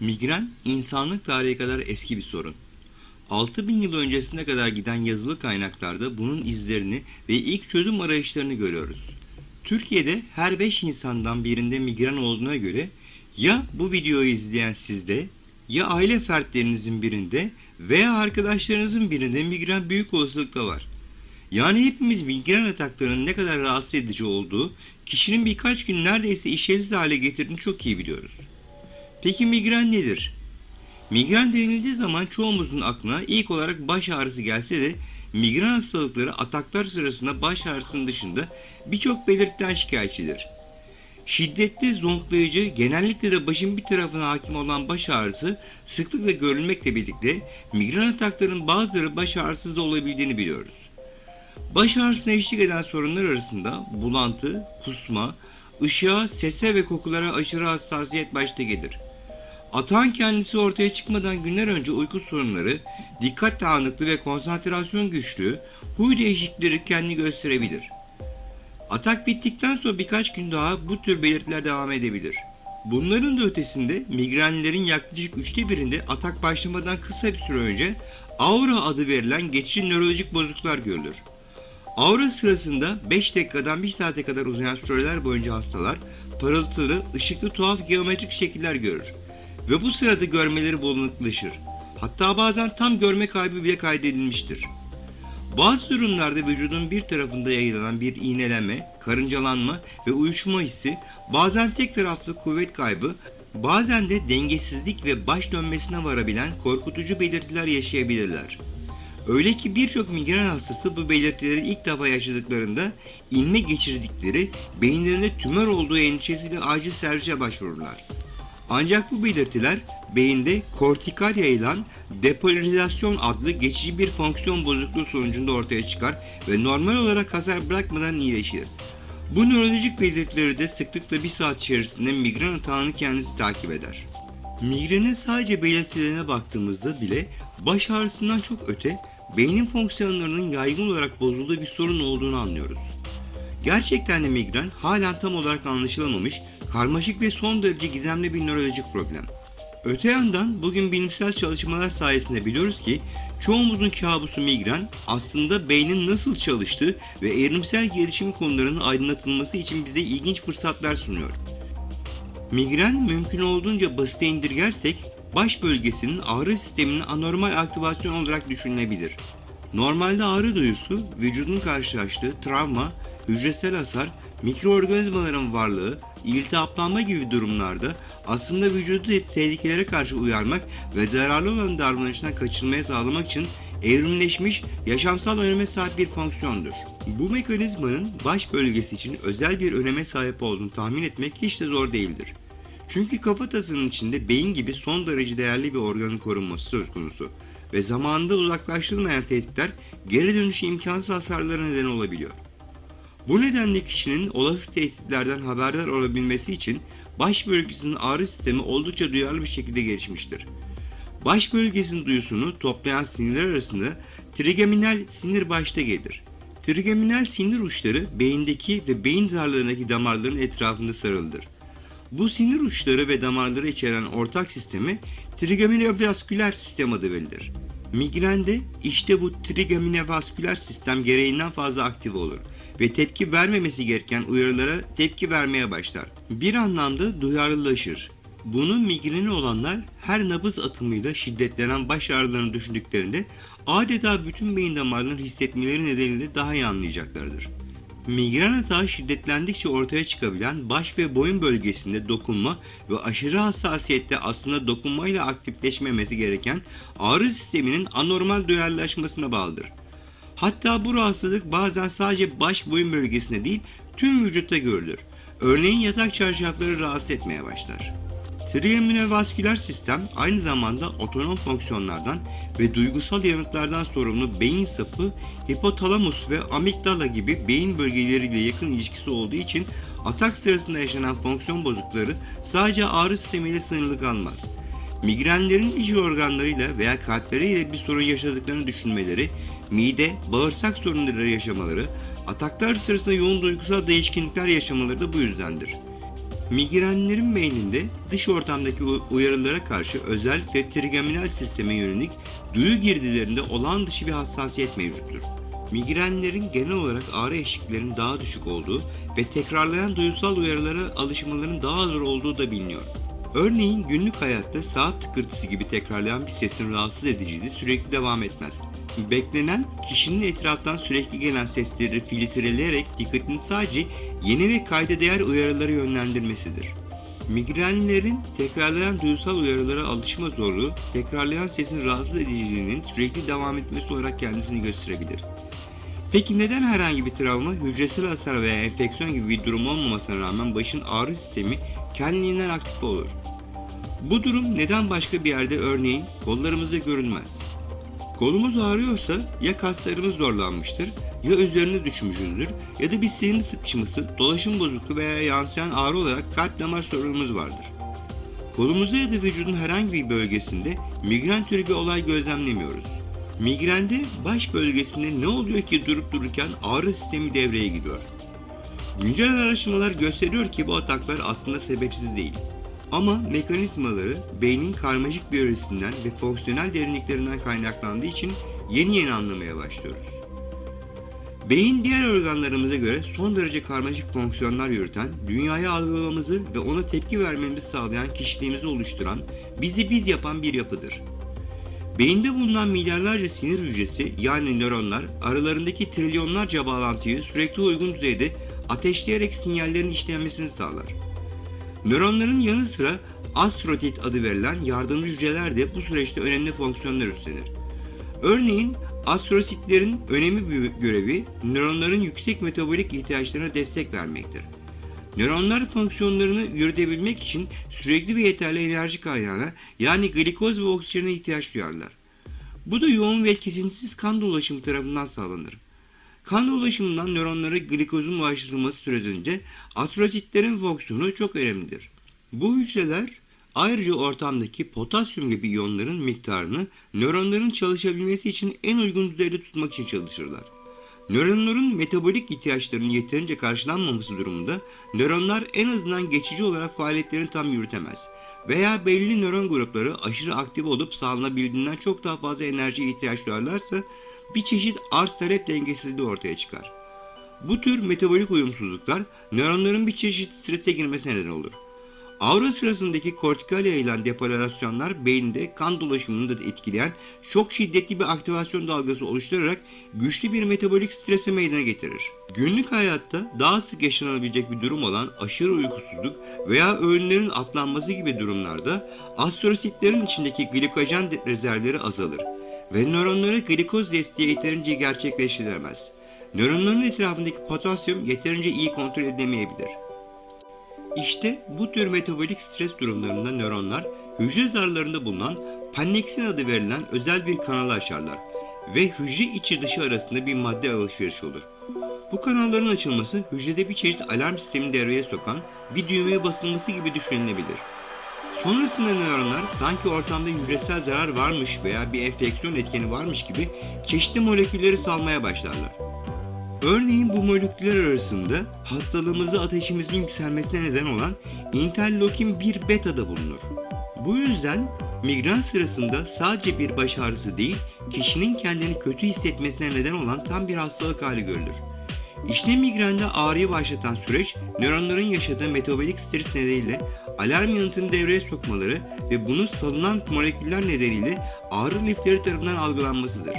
Migren, insanlık tarihi kadar eski bir sorun. 6000 yıl öncesine kadar giden yazılı kaynaklarda bunun izlerini ve ilk çözüm arayışlarını görüyoruz. Türkiye'de her 5 insandan birinde migren olduğuna göre ya bu videoyu izleyen sizde, ya aile fertlerinizin birinde veya arkadaşlarınızın birinde migren büyük olasılıkla var. Yani hepimiz migren ataklarının ne kadar rahatsız edici olduğu, kişinin birkaç gün neredeyse işlevsiz hale getirdiğini çok iyi biliyoruz. Peki migren nedir? Migren denildiği zaman çoğumuzun aklına ilk olarak baş ağrısı gelse de migren hastalıkları ataklar sırasında baş ağrısının dışında birçok belirtiden şikayetçidir. Şiddetli, zonklayıcı, genellikle de başın bir tarafına hakim olan baş ağrısı sıklıkla görülmekle birlikte migren ataklarının bazıları baş ağrısız da olabildiğini biliyoruz. Baş ağrısına eşlik eden sorunlar arasında bulantı, kusma, ışığa, sese ve kokulara aşırı hassasiyet başta gelir. Atağın kendisi ortaya çıkmadan günler önce uyku sorunları, dikkat dağınıklığı ve konsantrasyon güçlüğü, huy değişiklikleri kendini gösterebilir. Atak bittikten sonra birkaç gün daha bu tür belirtiler devam edebilir. Bunların da ötesinde migrenlerin yaklaşık 1/3'inde atak başlamadan kısa bir süre önce aura adı verilen geçici nörolojik bozukluklar görülür. Aura sırasında 5 dakikadan 1 saate kadar uzayan süreler boyunca hastalar parıltılı, ışıklı tuhaf geometrik şekiller görür ve bu sırada görmeleri bulanıklaşır. Hatta bazen tam görme kaybı bile kaydedilmiştir. Bazı durumlarda vücudun bir tarafında yayılan bir iğnelenme, karıncalanma ve uyuşma hissi, bazen tek taraflı kuvvet kaybı, bazen de dengesizlik ve baş dönmesine varabilen korkutucu belirtiler yaşayabilirler. Öyle ki birçok migren hastası bu belirtileri ilk defa yaşadıklarında inme geçirdikleri, beyinlerinde tümör olduğu endişesiyle acil servise başvururlar. Ancak bu belirtiler beyinde kortikal yayılan depolarizasyon adlı geçici bir fonksiyon bozukluğu sonucunda ortaya çıkar ve normal olarak hasar bırakmadan iyileşir. Bu nörolojik belirtileri de sıklıkla 1 saat içerisinde migren atağını kendisi takip eder. Migrenin sadece belirtilerine baktığımızda bile baş ağrısından çok öte, beynin fonksiyonlarının yaygın olarak bozulduğu bir sorun olduğunu anlıyoruz. Gerçekten de migren halen tam olarak anlaşılamamış, karmaşık ve son derece gizemli bir nörolojik problem. Öte yandan bugün bilimsel çalışmalar sayesinde biliyoruz ki çoğumuzun kabusu migren aslında beynin nasıl çalıştığı ve evrimsel gelişim konularının aydınlatılması için bize ilginç fırsatlar sunuyor. Migren mümkün olduğunca basite indirgersek baş bölgesinin ağrı sisteminin anormal aktivasyon olarak düşünülebilir. Normalde ağrı duyusu vücudun karşılaştığı travma, hücresel hasar, mikroorganizmaların varlığı, iltihaplanma gibi durumlarda aslında vücudu tehlikelere karşı uyarmak ve zararlı olan davranıştan kaçınmaya sağlamak için evrimleşmiş, yaşamsal öneme sahip bir fonksiyondur. Bu mekanizmanın baş bölgesi için özel bir öneme sahip olduğunu tahmin etmek hiç de zor değildir. Çünkü kafatasının içinde beyin gibi son derece değerli bir organın korunması söz konusu ve zamanında uzaklaştırılmayan tehditler geri dönüşü imkansız hasarlara neden olabiliyor. Bu nedenle kişinin olası tehditlerden haberdar olabilmesi için baş bölgesinin ağrı sistemi oldukça duyarlı bir şekilde gelişmiştir. Baş bölgesinin duyusunu toplayan sinirler arasında trigeminal sinir başta gelir. Trigeminal sinir uçları beyindeki ve beyin zarlarındaki damarların etrafında sarılıdır. Bu sinir uçları ve damarları içeren ortak sisteme trigeminavasküler sistem adı verilir. Migrende işte bu trigeminavasküler sistem gereğinden fazla aktif olur ve tepki vermemesi gereken uyarılara tepki vermeye başlar. Bir anlamda duyarlılaşır. Bunu migreni olanlar her nabız atımıyla şiddetlenen baş ağrılarını düşündüklerinde adeta bütün beyin damarlarını hissetmeleri nedeniyle daha iyi anlayacaklardır. Migren atağı şiddetlendikçe ortaya çıkabilen baş ve boyun bölgesinde dokunma ve aşırı hassasiyette aslında dokunmayla aktifleşmemesi gereken ağrı sisteminin anormal duyarlılaşmasına bağlıdır. Hatta bu rahatsızlık bazen sadece baş boyun bölgesinde değil tüm vücutta görülür. Örneğin yatak çarşafları rahatsız etmeye başlar. Trigeminavasküler sistem aynı zamanda otonom fonksiyonlardan ve duygusal yanıtlardan sorumlu beyin sapı, hipotalamus ve amigdala gibi beyin bölgeleriyle yakın ilişkisi olduğu için atak sırasında yaşanan fonksiyon bozuklukları sadece ağrı sistemiyle sınırlı kalmaz. Migrenlerin iç organlarıyla veya kalpleriyle bir sorun yaşadıklarını düşünmeleri, mide, bağırsak sorunları yaşamaları, ataklar sırasında yoğun duygusal değişkenlikler yaşamaları da bu yüzdendir. Migrenlerin beyninde dış ortamdaki uyarılara karşı özellikle trigeminal sisteme yönelik duyu girdilerinde olağan dışı bir hassasiyet mevcuttur. Migrenlerin genel olarak ağrı eşiklerinin daha düşük olduğu ve tekrarlayan duysal uyarılara alışmaların daha zor olduğu da biliniyor. Örneğin günlük hayatta saat tıkırtısı gibi tekrarlayan bir sesin rahatsız ediciliği sürekli devam etmez. Beklenen, kişinin etraftan sürekli gelen sesleri filtreleyerek dikkatini sadece yeni ve kayda değer uyarılara yönlendirmesidir. Migrenlerin tekrarlayan duysal uyarılara alışma zorluğu, tekrarlayan sesin rahatsız ediciliğinin sürekli devam etmesi olarak kendisini gösterebilir. Peki neden herhangi bir travma, hücresel hasar veya enfeksiyon gibi bir durum olmamasına rağmen başın ağrı sistemi kendiliğinden aktif olur? Bu durum neden başka bir yerde, örneğin kollarımızda görülmez? Kolumuz ağrıyorsa ya kaslarımız zorlanmıştır, ya üzerine düşmüşüzdür ya da bir sinir sıkışması, dolaşım bozukluğu veya yansıyan ağrı olarak kalp damar sorunumuz vardır. Kolumuzda ya da vücudun herhangi bir bölgesinde migren türü bir olay gözlemlemiyoruz. Migrende baş bölgesinde ne oluyor ki durup dururken ağrı sistemi devreye giriyor? Güncel araştırmalar gösteriyor ki bu ataklar aslında sebepsiz değil. Ama mekanizmaları beynin karmaşık biyolojisinden ve fonksiyonel derinliklerinden kaynaklandığı için yeni anlamaya başlıyoruz. Beyin diğer organlarımıza göre son derece karmaşık fonksiyonlar yürüten, dünyayı algılamamızı ve ona tepki vermemizi sağlayan kişiliğimizi oluşturan, bizi biz yapan bir yapıdır. Beyinde bulunan milyarlarca sinir hücresi yani nöronlar aralarındaki trilyonlarca bağlantıyı sürekli uygun düzeyde ateşleyerek sinyallerin işlenmesini sağlar. Nöronların yanı sıra astrotit adı verilen yardımcı hücreler de bu süreçte önemli fonksiyonlar üstlenir. Örneğin astrositlerin önemli bir görevi nöronların yüksek metabolik ihtiyaçlarına destek vermektir. Nöronlar fonksiyonlarını yürütebilmek için sürekli ve yeterli enerji kaynağına yani glikoz ve oksijene ihtiyaç duyarlar. Bu da yoğun ve kesintisiz kan dolaşımı tarafından sağlanır. Kan dolaşımından nöronlara glikozun ulaştırılması sürecince astrositlerin fonksiyonu çok önemlidir. Bu hücreler ayrıca ortamdaki potasyum gibi iyonların miktarını nöronların çalışabilmesi için en uygun düzeyde tutmak için çalışırlar. Nöronların metabolik ihtiyaçlarının yeterince karşılanmaması durumunda nöronlar en azından geçici olarak faaliyetlerini tam yürütemez veya belli nöron grupları aşırı aktif olup sağlanabildiğinden çok daha fazla enerjiye ihtiyaç duyarlarsa bir çeşit arz-talep dengesizliği ortaya çıkar. Bu tür metabolik uyumsuzluklar nöronların bir çeşit strese girmesine neden olur. Aura sırasındaki kortikal yayılan depolarizasyonlar beyinde kan dolaşımını da etkileyen çok şiddetli bir aktivasyon dalgası oluşturarak güçlü bir metabolik strese meydana getirir. Günlük hayatta daha sık yaşanabilecek bir durum olan aşırı uykusuzluk veya öğünlerin atlanması gibi durumlarda astrositlerin içindeki glikojen rezervleri azalır ve nöronlara glikoz desteği yeterince gerçekleştirilemez. Nöronların etrafındaki potasyum yeterince iyi kontrol edilemeyebilir. İşte bu tür metabolik stres durumlarında nöronlar hücre zarlarında bulunan panneksin adı verilen özel bir kanalı açarlar ve hücre içi dışı arasında bir madde alışverişi olur. Bu kanalların açılması hücrede bir çeşit alarm sistemini devreye sokan bir düğmeye basılması gibi düşünülebilir. Sonrasında nöronlar sanki ortamda hücresel zarar varmış veya bir enfeksiyon etkeni varmış gibi çeşitli molekülleri salmaya başlarlar. Örneğin bu moleküller arasında hastalığımızda ateşimizin yükselmesine neden olan interleukin 1 beta da bulunur. Bu yüzden migren sırasında sadece bir baş ağrısı değil, kişinin kendini kötü hissetmesine neden olan tam bir hastalık hali görülür. İşte migrende ağrıyı başlatan süreç, nöronların yaşadığı metabolik stres nedeniyle alarm yanıtını devreye sokmaları ve bunun salınan moleküller nedeniyle ağrı lifleri tarafından algılanmasıdır.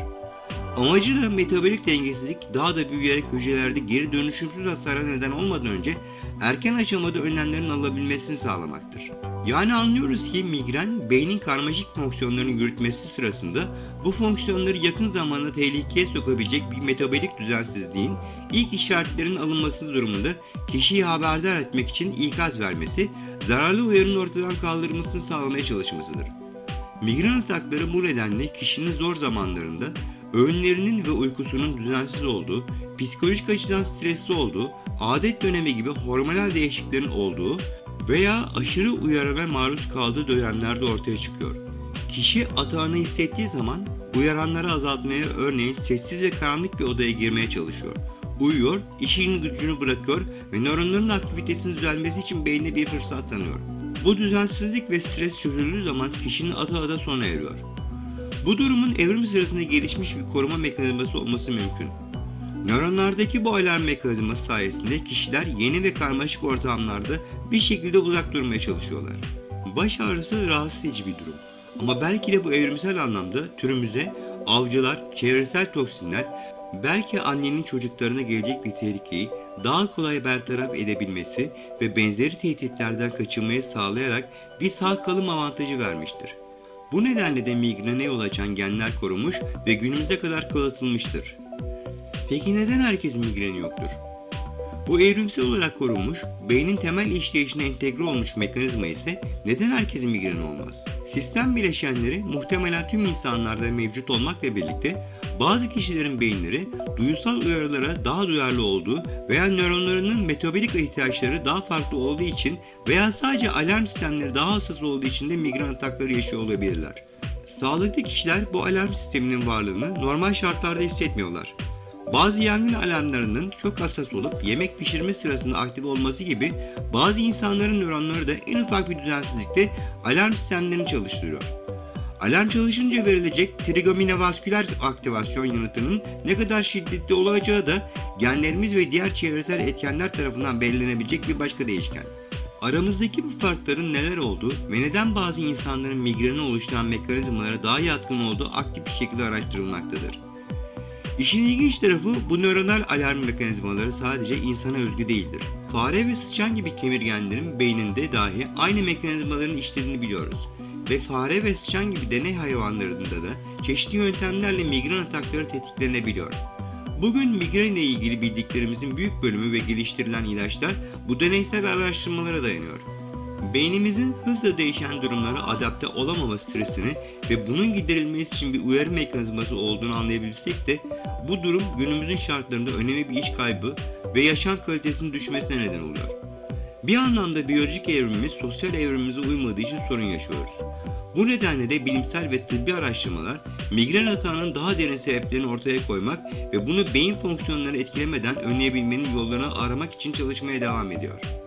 Amacı da metabolik dengesizlik daha da büyüyerek hücrelerde geri dönüşümsüz hasara neden olmadan önce erken aşamada önlemlerin alınabilmesini sağlamaktır. Yani anlıyoruz ki migren beynin karmaşık fonksiyonlarını yürütmesi sırasında bu fonksiyonları yakın zamanda tehlikeye sokabilecek bir metabolik düzensizliğin ilk işaretlerinin alınması durumunda kişiyi haberdar etmek için ikaz vermesi, zararlı uyarının ortadan kaldırılmasını sağlamaya çalışmasıdır. Migren atakları bu nedenle kişinin zor zamanlarında öğünlerinin ve uykusunun düzensiz olduğu, psikolojik açıdan stresli olduğu, adet dönemi gibi hormonal değişikliklerin olduğu veya aşırı uyarana maruz kaldığı dönemlerde ortaya çıkıyor. Kişi atağını hissettiği zaman uyaranları azaltmaya, örneğin sessiz ve karanlık bir odaya girmeye çalışıyor. uyuyor, işinin gücünü bırakıyor ve nöronların aktivitesinin düzelmesi için beynine bir fırsat tanıyor. Bu düzensizlik ve stres çözüldüğü zaman kişinin ada sona eriyor. Bu durumun evrim sırasında gelişmiş bir koruma mekanizması olması mümkün. Nöronlardaki bu alarm mekanizması sayesinde kişiler yeni ve karmaşık ortamlarda bir şekilde uzak durmaya çalışıyorlar. Baş ağrısı rahatsız edici bir durum. Ama belki de bu evrimsel anlamda türümüze avcılar, çevresel toksinler, belki annenin çocuklarına gelecek bir tehlikeyi daha kolay bertaraf edebilmesi ve benzeri tehditlerden kaçınmayı sağlayarak bir sağ kalım avantajı vermiştir. Bu nedenle de migrene yol açan genler korunmuş ve günümüze kadar kalıtılmıştır. Peki neden herkesin migreni yoktur? Bu evrimsel olarak korunmuş, beynin temel işleyişine entegre olmuş mekanizma ise neden herkesin migreni olmaz? Sistem bileşenleri muhtemelen tüm insanlarda mevcut olmakla birlikte bazı kişilerin beyinleri duyusal uyarılara daha duyarlı olduğu veya nöronlarının metabolik ihtiyaçları daha farklı olduğu için veya sadece alarm sistemleri daha hassas olduğu için de migren atakları yaşıyor olabilirler. Sağlıklı kişiler bu alarm sisteminin varlığını normal şartlarda hissetmiyorlar. Bazı yangın alarmlarının çok hassas olup yemek pişirme sırasında aktif olması gibi bazı insanların nöronları da en ufak bir düzensizlikte alarm sistemlerini çalıştırıyor. Alarm çalışınca verilecek trigominavasküler aktivasyon yanıtının ne kadar şiddetli olacağı da genlerimiz ve diğer çevresel etkenler tarafından belirlenebilecek bir başka değişken. Aramızdaki bu farkların neler olduğu ve neden bazı insanların migreni oluşturan mekanizmalara daha yatkın olduğu aktif bir şekilde araştırılmaktadır. İşin ilginç tarafı bu nöronal alarm mekanizmaları sadece insana özgü değildir. Fare ve sıçan gibi kemirgenlerin beyninde dahi aynı mekanizmaların işlediğini biliyoruz. Ve fare ve sıçan gibi deney hayvanlarında da çeşitli yöntemlerle migren atakları tetiklenebiliyor. Bugün migrenle ilgili bildiklerimizin büyük bölümü ve geliştirilen ilaçlar bu deneysel araştırmalara dayanıyor. Beynimizin hızla değişen durumlara adapte olamama stresini ve bunun giderilmesi için bir uyarı mekanizması olduğunu anlayabilsek de bu durum günümüzün şartlarında önemli bir iş kaybı ve yaşam kalitesinin düşmesine neden oluyor. Bir anlamda biyolojik evrimimiz sosyal evrimimize uymadığı için sorun yaşıyoruz. Bu nedenle de bilimsel ve tıbbi araştırmalar migren atağının daha derin sebeplerini ortaya koymak ve bunu beyin fonksiyonlarını etkilemeden önleyebilmenin yollarını aramak için çalışmaya devam ediyor.